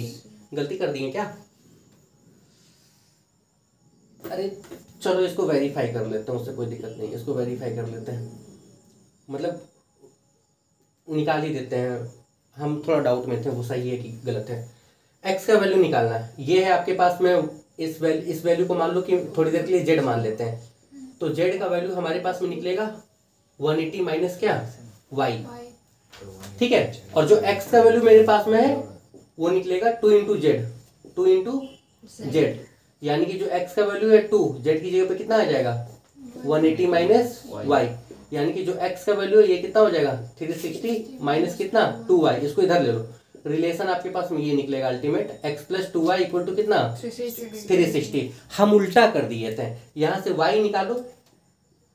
गलती कर दी है क्या? अरे चलो इसको वेरीफाई कर लेते हैं, उससे कोई दिक्कत नहीं, इसको वेरीफाई कर लेते हैं, मतलब निकाल ही देते हैं। हम थोड़ा डाउट में थे वो सही है कि गलत है। एक्स का वैल्यू निकालना है, ये है आपके पास में। इस वैल्यू को मान लो कि थोड़ी देर के लिए जेड मान लेते हैं, तो जेड का वैल्यू हमारे पास में निकलेगा 180 माइनस क्या? वाई, ठीक है। और जो एक्स का वैल्यू मेरे पास में है वो निकलेगा 2 इंटू जेड, 2 इंटू जेड, यानी कि जो एक्स का वैल्यू है 2, जेड की जगह पे कितना आ जाएगा? 180 माइनस वाई, यानी कि जो एक्स का वैल्यू है ये कितना हो जाएगा? 360 माइनस कितना? 2y। इसको इधर ले लो, रिलेशन आपके पास में ये निकलेगा ultimate x plus 2y equal to कितना? 360। हम उल्टा कर दिए थे, यहाँ से y निकालो,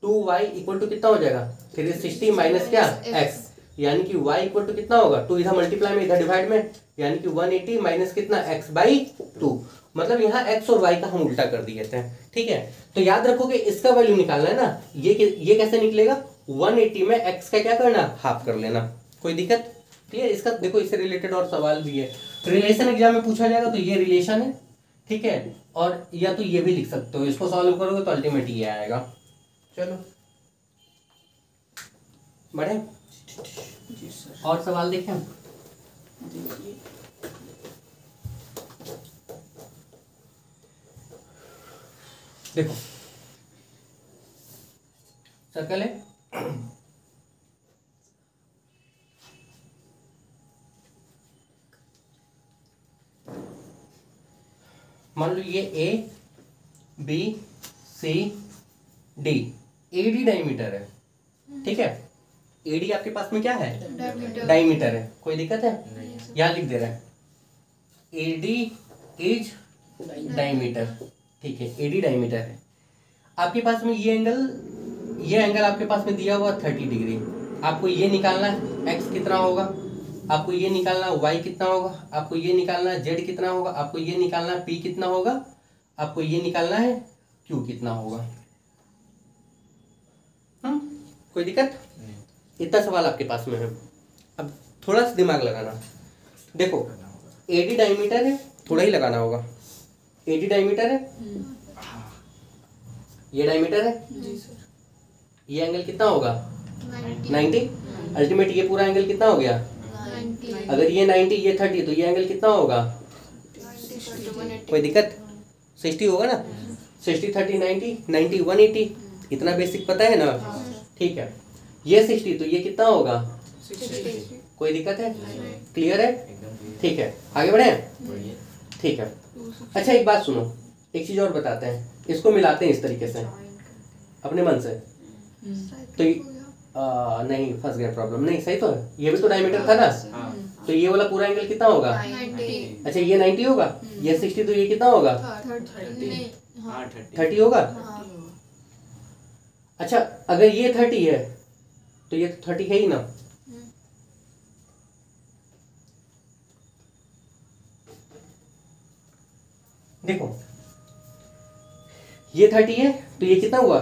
2y इक्वल टू कितना हो जाएगा? 360 माइनस क्या? x, यानी कि y इक्वल टू कितना होगा? 2 इधर मल्टीप्लाई में, इधर डिवाइड में, यानी कि 180 माइनस कितना? x/2। मतलब यहाँ x और y का हम उल्टा कर दिए थे, ठीक है। तो याद रखोगे इसका वैल्यू निकालना है ना, ये कैसे निकलेगा? 180 में x का क्या करना? हाफ कर लेना, कोई दिक्कत? क्लियर? इसका देखो, इससे रिलेटेड और सवाल भी है, रिलेशन एग्जाम में पूछा जाएगा तो ये रिलेशन है, ठीक है। और या तो ये भी लिख सकते हो, इसको सॉल्व करोगे तो अल्टीमेट ये आएगा। चलो बढ़े, जी सर। और सवाल देखें। देखिए देखो सर्कल है, मान लो ये A B C D, AD diameter है, ठीक है। एडी आपके पास में क्या है? डायमीटर है, कोई दिक्कत है? यहाँ लिख दे रहा है एडी इज डायमीटर, ठीक है, एडी डायमीटर है। आपके पास में ये एंगल आपके पास में दिया हुआ 30 डिग्री। आपको ये निकालना है एक्स कितना होगा, आपको ये निकालना वाई कितना होगा, आपको ये निकालना जेड कितना होगा, आपको ये निकालना पी कितना होगा, आपको ये निकालना है क्यू कितना होगा। कोई दिक्कत? इतना सवाल आपके पास में है। अब थोड़ा सा दिमाग लगाना, देखो एडी डायमीटर है, थोड़ा ही लगाना होगा। एडी डायमीटर है, ये डायमीटर है, जी सर। ये एंगल कितना होगा? 90। अल्टीमेट ये पूरा एंगल कितना हो गया? 90। अगर ये 90 ये 30 तो ये एंगल कितना होगा? कोई दिक्कत? 60 होगा ना, 60 30 90, 90 180, इतना बेसिक पता है ना, ठीक है। ये 60 तो ये कितना होगा? 60। कोई दिक्कत है? क्लियर है? ठीक है, आगे बढ़े, ठीक है। अच्छा एक बात सुनो, एक चीज और बताते हैं, इसको मिलाते हैं इस तरीके से अपने मन से, तो नहीं फंस गया, प्रॉब्लम नहीं, सही तो है, ये भी तो डायमीटर था ना, तो ये वाला पूरा एंगल कितना होगा? 90। अच्छा ये 90 होगा, ये 60 तो ये कितना होगा? 30 होगा। अच्छा अगर ये 30 है तो ये तो 30 है ही ना, देखो ये 30 है तो ये कितना हुआ,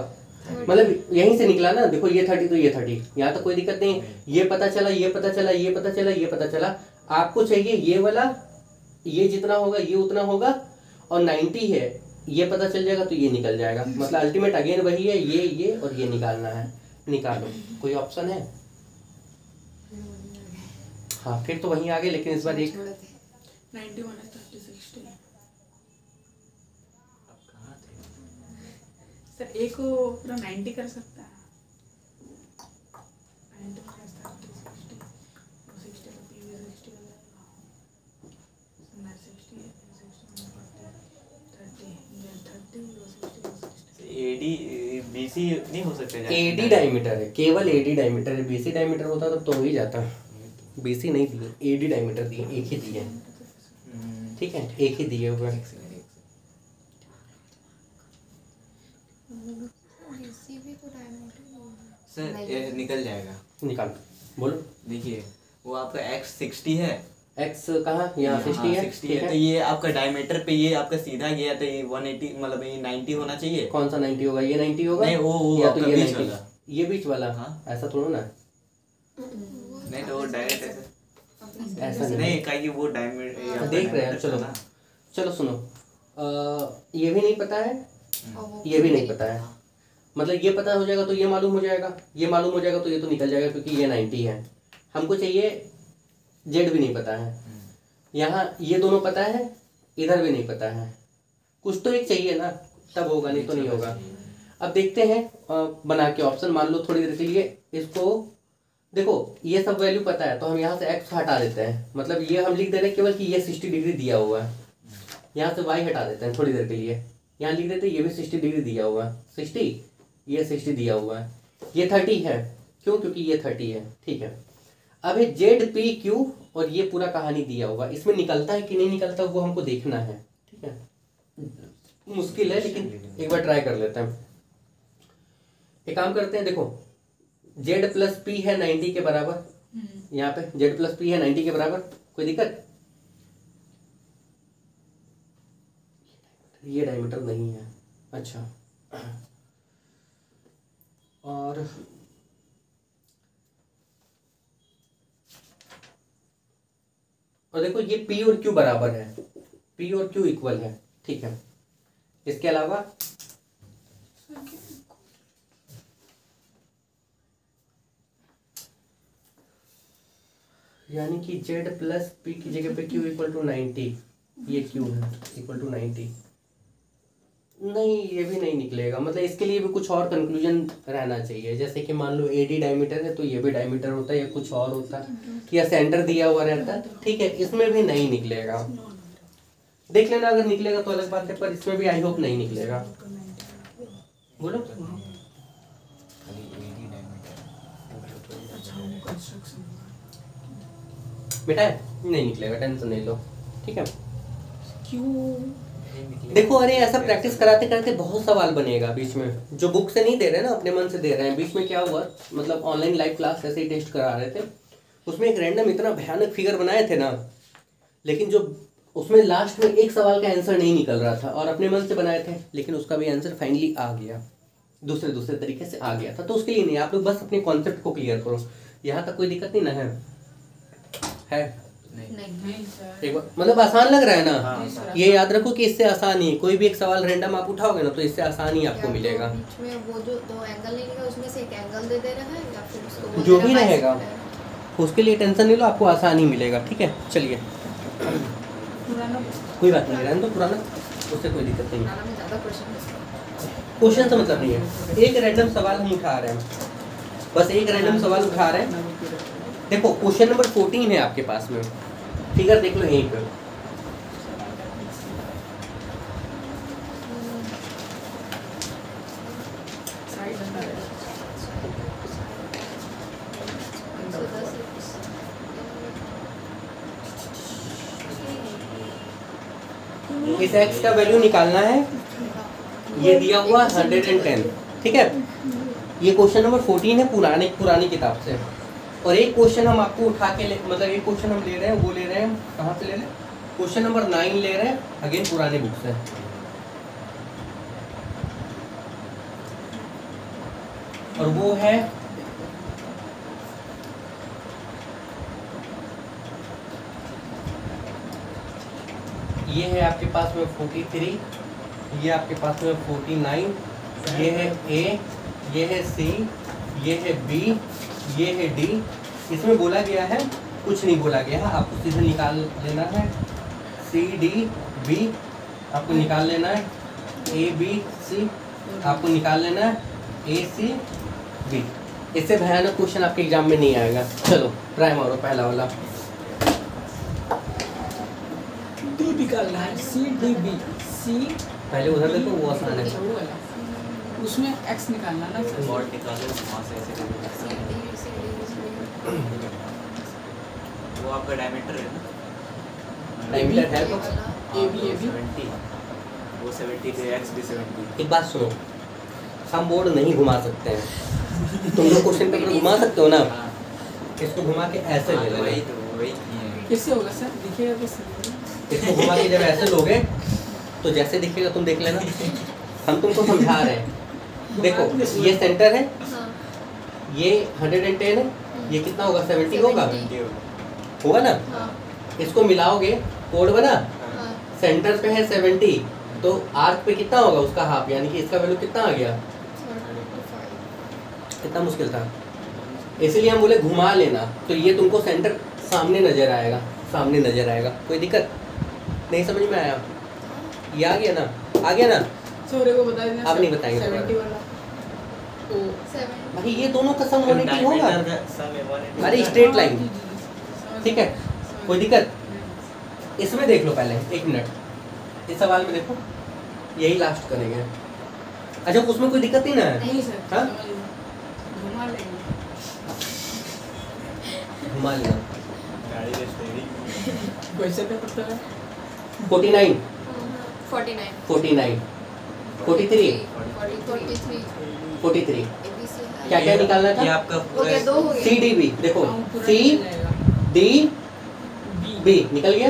मतलब यहीं से निकला ना, देखो ये 30 तो ये 30, यहाँ तो कोई दिक्कत नहीं है। ये पता चला, ये पता चला, ये पता चला, ये पता चला। आपको चाहिए ये वाला, ये जितना होगा ये उतना होगा, और 90 है ये पता चल जाएगा तो ये निकल जाएगा। मतलब अल्टीमेट अगेन वही है, ये और ये निकालना है। निकालो, कोई ऑप्शन है? हाँ फिर तो वहीं आगे, लेकिन इस बार एक 91 है 30 60। सर एक को पूरा 90 कर सकता है। 90 प्लस 30 60 वो 60 का पी 60 हो जाएगा। 60 30 30 एडी बीसी नहीं हो सकते क्या? एडी डायमीटर है, केवल एडी डायमीटर है। बीसी डायमीटर होता तब तो हो ही जाता। बीसी नहीं दिए, एडी डायमीटर दिए, एक ही दिए, ठीक है, एक ही दिए हुए। सर ये निकल जाएगा। निकाल, बोलो। देखिए वो आपका x 60 है, एक्स कहाँ, यहाँ 60 है, 60 ठीक है, तो ये आपका डायमीटर पे ये आपका सीधा गया तो ये 180 मतलब ये 90 होना चाहिए। कौन सा 90 होगा, ये 90 होगा? नहीं वो या तो आपका ये बीच 90, वाला। ये बीच वाला। हाँ। ऐसा थोड़ा ना, नहीं तो वो डायरेक्ट ऐसा नहीं। नहीं कहीं वो डायमीटर देख रहे हैं, चलो चलो सुनो, ये भी नहीं पता है, ये भी नहीं पता है। मतलब ये पता हो जाएगा तो ये मालूम हो जाएगा, ये मालूम हो जाएगा तो ये तो निकल जाएगा, क्योंकि ये 90 है। हमको चाहिए जेड भी नहीं पता है, यहाँ ये दोनों पता है, इधर भी नहीं पता है, कुछ तो एक चाहिए ना, तब होगा, नहीं तो नहीं होगा। अब देखते हैं बना के ऑप्शन। मान लो थोड़ी देर के लिए इसको देखो, ये सब वैल्यू पता है तो हम यहाँ से x हटा देते हैं। मतलब ये हम लिख दे रहे हैं केवल कि ये 60 डिग्री दिया हुआ है, यहाँ से y हटा देते हैं थोड़ी देर के लिए, यहाँ लिख देते हैं ये भी 60 डिग्री दिया हुआ है, 60 ये 60 दिया हुआ है, ये 30 है, क्यों, क्योंकि ये 30 है, ठीक है। अब ये जेड पी क्यू और ये पूरा कहानी दिया हुआ, इसमें निकलता है कि नहीं निकलता वो हमको देखना है, ठीक है। मुश्किल है लेकिन एक बार ट्राई कर लेते हैं। एक काम करते हैं, देखो जेड प्लस पी है 90 के बराबर, यहाँ पे जेड प्लस पी है 90 के बराबर, कोई दिक्कत? ये डायमीटर नहीं है, अच्छा। और देखो ये P और Q बराबर है, P और Q इक्वल है, ठीक है। इसके अलावा यानी कि Z प्लस P की जगह पे Q इक्वल टू 90, ये Q है इक्वल टू 90, नहीं ये भी नहीं निकलेगा। मतलब इसके लिए भी कुछ और कंक्लूजन रहना चाहिए, जैसे कि मान लो AD डायमीटर है तो ये भी डायमीटर होता है या कुछ और होता है, या सेंटर दिया हुआ रहता है, ठीक है। इसमें भी नहीं निकलेगा, देख लेना, अगर निकलेगा तो अलग बात है, पर इसमें भी आई होप नहीं निकलेगा। बोलो बेटा, नहीं निकलेगा, टेंशन नहीं लो, ठीक है। क्यों? देखो अरे ऐसा प्रैक्टिस कराते कराते बहुत सवाल बनेगा बीच में, जो बुक से नहीं दे रहे ना, अपने मन से दे रहे हैं। बीच में क्या हुआ, मतलब ऑनलाइन लाइव क्लास ऐसे ही टेस्ट करा रहे थे, उसमें एक रैंडम इतना भयानक फिगर बनाए थे ना, लेकिन जो उसमें लास्ट में एक सवाल का आंसर नहीं निकल रहा था, और अपने मन से बनाए थे, लेकिन उसका भी आंसर फाइनली आ गया, दूसरे तरीके से आ गया था। तो उसके लिए नहीं, आप लोग बस अपने कॉन्सेप्ट को क्लियर करो, यहाँ तक कोई दिक्कत नहीं ना है? नहीं सर, एक बार मतलब आसान लग रहा है ना? हाँ। ये याद रखो कि इससे आसान ही, कोई भी एक सवाल रैंडम आप उठाओगे ना तो इससे आसान ही आपको मिलेगा। बीच में वो जो दो एंगल नहीं लिखा उसमें से एक एंगल दे दे रहा है, या फिर उसको बोल जो दे भी रहा है रहेगा उसके लिए टेंशन नहीं लो, आपको आसान ही मिलेगा, ठीक है। चलिए पुराना कोई बात नहीं, रहने दो पुराना, उससे कोई दिक्कत नहीं है। पुराना में ज़्यादा क्वेश्चन क्वेश्चन से मतलब नहीं है, एक रैंडम सवाल हम उठा रहे हैं, बस एक रैंडम सवाल उठा रहे हैं। देखो क्वेश्चन नंबर 14 है आपके पास में, फिगर देख लो यहीं पे, साइड बता रहे इस x का वैल्यू निकालना है, ये दिया हुआ 110, ठीक है। ये क्वेश्चन नंबर 14 है पुरानी किताब से, और एक क्वेश्चन हम आपको उठा के मतलब एक क्वेश्चन हम ले रहे हैं, वो ले रहे हैं कहाँ से ले रहे हैं, क्वेश्चन नंबर 9 ले रहे हैं, अगेन पुराने बुक से। और वो है ये है आपके पास में 43, ये आपके पास में 49, ये है ए, ये है सी, ये है बी, ये है डी। इसमें बोला गया है, कुछ नहीं बोला गया है, आपको सीधे निकाल लेना है। सी डी बी आपको निकाल लेना है, ए बी सी आपको निकाल लेना है, ए सी बी। इससे भयानक क्वेश्चन आपके एग्जाम में नहीं आएगा। चलो ट्राई मारो पहला वाला। डी निकालना है, सी डी बी, सी पहले उधर देखो, वो आसान है। वो वाला उसमें एक्स निकालना ना सर। मॉड निकालो वहाँ से ऐसे करके। वो आपका डायमीटर है ना, डायमीटर है तो ए बी 70, वो 70 के एक्स भी 70। एक बात सुनो, हम बोर्ड नहीं घुमा सकते हैं। तुम लोग क्वेश्चन पेपर घुमा सकते हो ना, हाँ, इसको घुमा के ऐसे ले वही लेना। तो वही किए हैं। कैसे होगा सर, दिखेगा कैसे? इसको घुमा के जब ऐसे लोगे तो जैसे दिखेगा तुम देख लेना। हम तुमको समझा रहे हैं। देखो ये सेंटर है, हाँ ये 110 है, ये कितना होगा 70 होगा, 70 होगा ना। हाँ इसको मिलाओगे, कोड बना, हाँ सेंटर पे है 70 तो आर्क पे कितना होगा उसका हाफ, यानी कि इसका वैल्यू कितना आ गया। 45। कितना मुश्किल था, इसलिए हम बोले घुमा लेना, तो ये तुमको सेंटर सामने नजर आएगा, सामने नजर आएगा। कोई दिक्कत नहीं, समझ में आया? ये आ गया ना, आ गया ना। छोरे को बता देना। आप नहीं बताएंगे 70 वाला तो 7 भाई ये दोनों का सम होने की होगा। डायमीटर का सम है 180। अरे स्ट्रेट लाइन, जी, जी, जी, ठीक है, समझ कोई दिक्कत। इसमें देख लो पहले, एक मिनट, इस सवाल में देखो, यही लास्ट करेंगे। अच्छा उसमें कोई दिक्कत नहीं ना है? नहीं सर, हाँ? समझ गए। घुमा लेंगे। घुमा लेना। गाड़ी का स्टीयरिंग। कैसे पे पड़ता है? 49 49 49 43 43 43 ABC है। क्या क्या निकालना ये था? आपका हो गया, 2 हो गया। सी डी बी, देखो हाँ, पूरा सी निकल जाएगा। डी बी बी निकल गया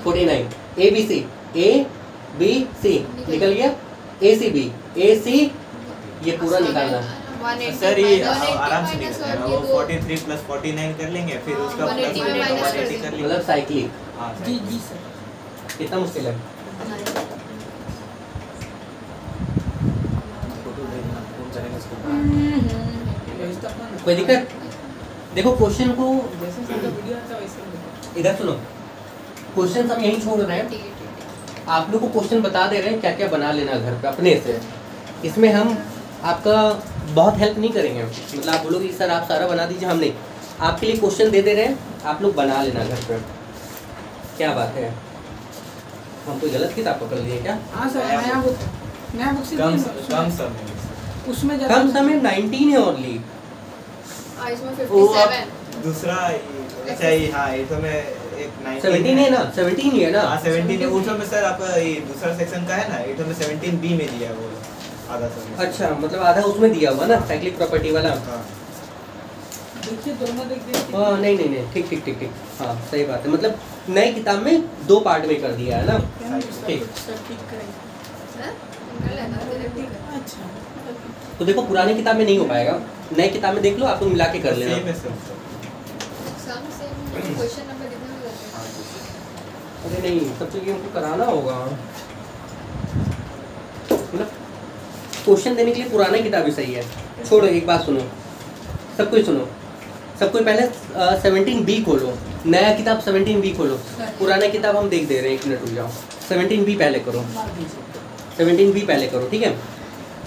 49, ए बी सी, ए बी सी निकल गया, ए सी बी, ए सी, ये पूरा निकालना। 180 सर ये -180 आराम से minus निकल और जाएगा। ये वो दो। 43 प्लस 49 कर लेंगे, फिर हाँ, उसका 180 प्लस में minus कर 180 कर देंगे। लेंगे। मतलब साइक्लिक। हाँ जी सर। जी सर। कितना मुश्किल है? फोटो भेजना, फोन करेंगे उसको। भेजता हूँ ना। कोई दिक्कत? देखो क्वेश्चन को जैसे सर का वीडियो आता है वैसे ही। इधर सुनो, क्वेश्चन हम यहीं छोड़ रहे हैं, 88। आप लोग को क्वेश्चन बता दे रहे हैं क्या क्या बना लेना घर पे अपने से। इसमें हम आपका बहुत हेल्प नहीं करेंगे, मतलब आप बोलोगे सर आप सारा बना दीजिए, हम नहीं, आपके लिए क्वेश्चन दे दे रहे हैं, आप लोग बना लेना घर पे। क्या बात है, हम कोई गलत किताब पकड़ लिए क्या? हाँ सर, नया बुक से कम नहीं, कम समय में। उसमें ज़्यादा कम समय 19 है ओनली। इसमें वो आप 57। दूसरा अच्छा ये हाँ ये तो मैं एक 17 है ना, 17 ही है ना। हाँ 17 है। उसमें में सर आपका ये दूसरा सेक्शन का है ना, ये तो में 17 बी में दिया है वो आधा समय। अच्छा मतलब आधा उसमें दिया हुआ ना, साइक्लिक प्रॉपर्टी वाला। हाँ देखिए दोनों देख देखिए। हाँ नहीं नहीं नहीं, ठीक ठीक ठीक ठीक, हाँ सही बात है, मतलब नई किताब में 2 पार्ट में कर दिया है ना। ठीक। सर ठीक करेंगे। सर कर लेना direct। अच्छा तो देखो पुरानी किताब में नहीं हो पाएगा, नई किताब में देख लो, आप लोग मिला के कर सेम लेना। है सर। सम सेम, क्वेश्चन नंबर कितने में जाते हैं? अरे नहीं, सब चीज़ हमको कराना होगा, मतलब क्वेश्चन देने के लिए पुराना किताब ही सही है। छोड़ो, एक बात सुनो, सब कुछ सुनो, सब कोई पहले 17B खोलो, नया किताब 17B खोलो, पुराना किताब हम देख दे रहे हैं, 1 मिनट रुक जाओ। 17B पहले करो, मार दीजिए। 17B पहले करो, ठीक है।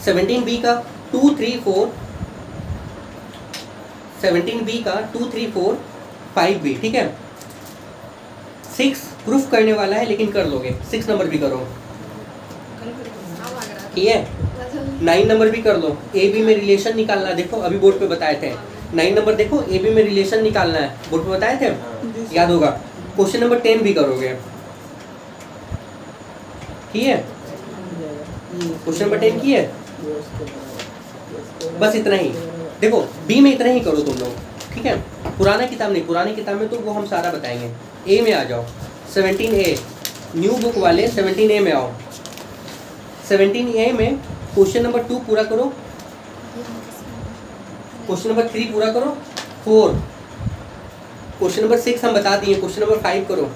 17B का 2 3 4, 17B का 2 3 4 5B, ठीक है। 6 प्रूफ करने वाला है लेकिन कर लोगे, 6 नंबर भी करो, कल करेंगे। हाँ लग रहा ठीक है। 9 नंबर भी कर लो, ए बी में रिलेशन निकालना है, देखो अभी बोर्ड पे बताए थे। 9 नंबर देखो, ए बी में रिलेशन निकालना है, बोर्ड पे बताए थे, याद होगा। क्वेश्चन नंबर 10 भी करोगे, ठीक है। क्वेश्चन नंबर 10 की है, बस इतना ही। देखो बी में इतना ही करो तुम लोग, ठीक है। पुराना किताब नहीं, पुरानी किताब में तो वो हम सारा बताएंगे। ए में आ जाओ, 17A न्यू बुक वाले 17A में आओ। 17A में क्वेश्चन नंबर 2 पूरा करो, क्वेश्चन नंबर 3 पूरा करो। 4, क्वेश्चन नंबर 6 हम बता दिए, क्वेश्चन नंबर 5 करो।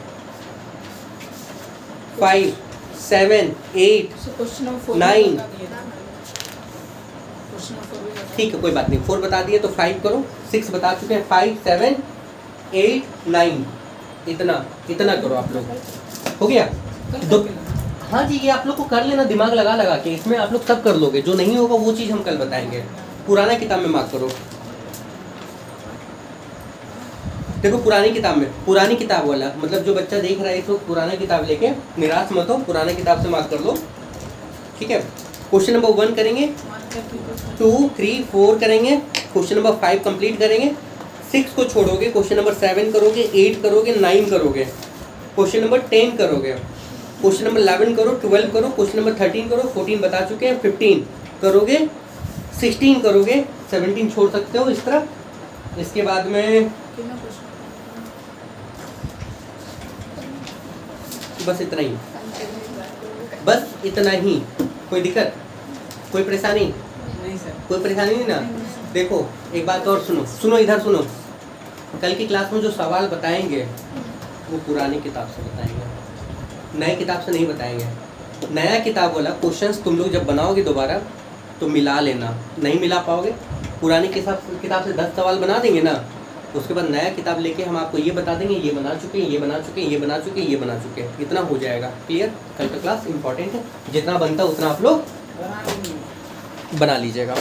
5, 7, 8, So question number 4 9. बता दिए ना। Question number 4 भी बता ठीक है कोई बात नहीं, 4 बता दिए तो 5 करो। 6 बता चुके हैं, 5, 7, 8, 9, इतना इतना करो आप लोग। हो गया कल दो। करके ला। हाँ जी, ये आप लोग को कर लेना दिमाग लगा लगा के, इसमें आप लोग सब कर लोगे। जो नहीं होगा वो चीज़ हम कल बताएंगे। पुराना किताब में मार्क करो। देखो पुरानी किताब में, पुरानी किताब वाला मतलब जो बच्चा देख रहा है इसको पुराना किताब लेके निराश मत हो, पुराना किताब से मार्क कर लो। ठीक है, क्वेश्चन नंबर 1 करेंगे, 2, 3, 4 करेंगे, क्वेश्चन नंबर 5 कंप्लीट करेंगे, 6 को छोड़ोगे, क्वेश्चन नंबर 7 करोगे, 8 करोगे, 9 करोगे, क्वेश्चन नंबर 10 करोगे, क्वेश्चन नंबर 11 करो, 12 करो, क्वेश्चन नंबर 13 करो, 14 बता चुके हैं, 15 करोगे, 16 करोगे, 17 छोड़ सकते हो इस तरह। इसके बाद में कितना question? बस इतना ही, बस इतना ही। कोई दिक्कत, कोई परेशानी? नहीं सर। कोई परेशानी नहीं ना। देखो एक बात और सुनो, सुनो इधर सुनो। कल की क्लास में जो सवाल बताएंगे वो पुरानी किताब से बताएंगे, नई किताब से नहीं बताएंगे। नया किताब वाला क्वेश्चंस तुम लोग जब बनाओगे दोबारा तो मिला लेना, नहीं मिला पाओगे पुरानी किताब से 10 सवाल बना देंगे ना, उसके बाद नया किताब लेके हम आपको ये बता देंगे ये बना चुके हैं, ये बना चुके हैं, ये बना चुके हैं, ये बना चुके हैं, इतना हो जाएगा। क्लियर? कल का क्लास इंपॉर्टेंट है, जितना बनता है उतना आप लोग बना लेंगे। बना लीजिएगा।